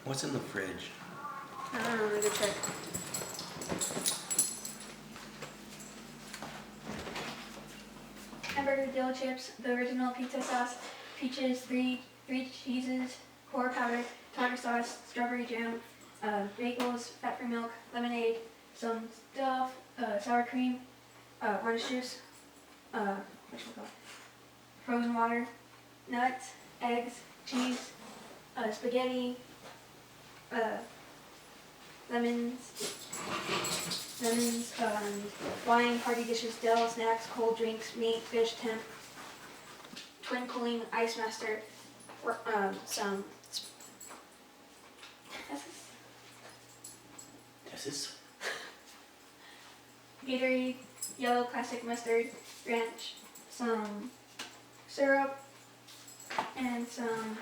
What's in the fridge? I don't know, let me go check. Hamburger dill chips, the original pizza sauce, peaches, three cheeses, core powder, tartar sauce, strawberry jam, bagels, fat-free milk, lemonade, some stuff, sour cream, orange juice, frozen water, nuts, eggs, cheese, spaghetti, lemons, wine, party dishes, Dell, snacks, cold drinks, meat, fish, temp, twin cooling, ice master, some. This is Gatorade, yellow classic mustard, ranch, some syrup, and some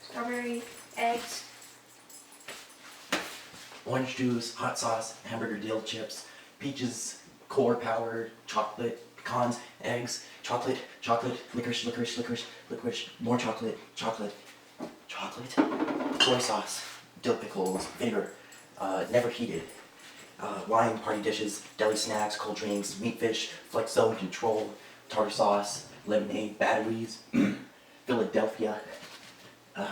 strawberry eggs. orange juice, hot sauce, hamburger dill chips, peaches, core powder, chocolate, pecans, eggs, chocolate, licorice, more chocolate, soy sauce, dill pickles, vinegar, never heated, wine, party dishes, deli snacks, cold drinks, meat fish, flex zone control, tartar sauce, lemonade, batteries, Philadelphia,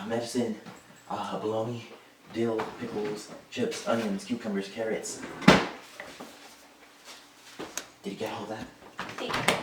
medicine, bologna, dill, pickles, chips, onions, cucumbers, carrots. Did you get all that? I think.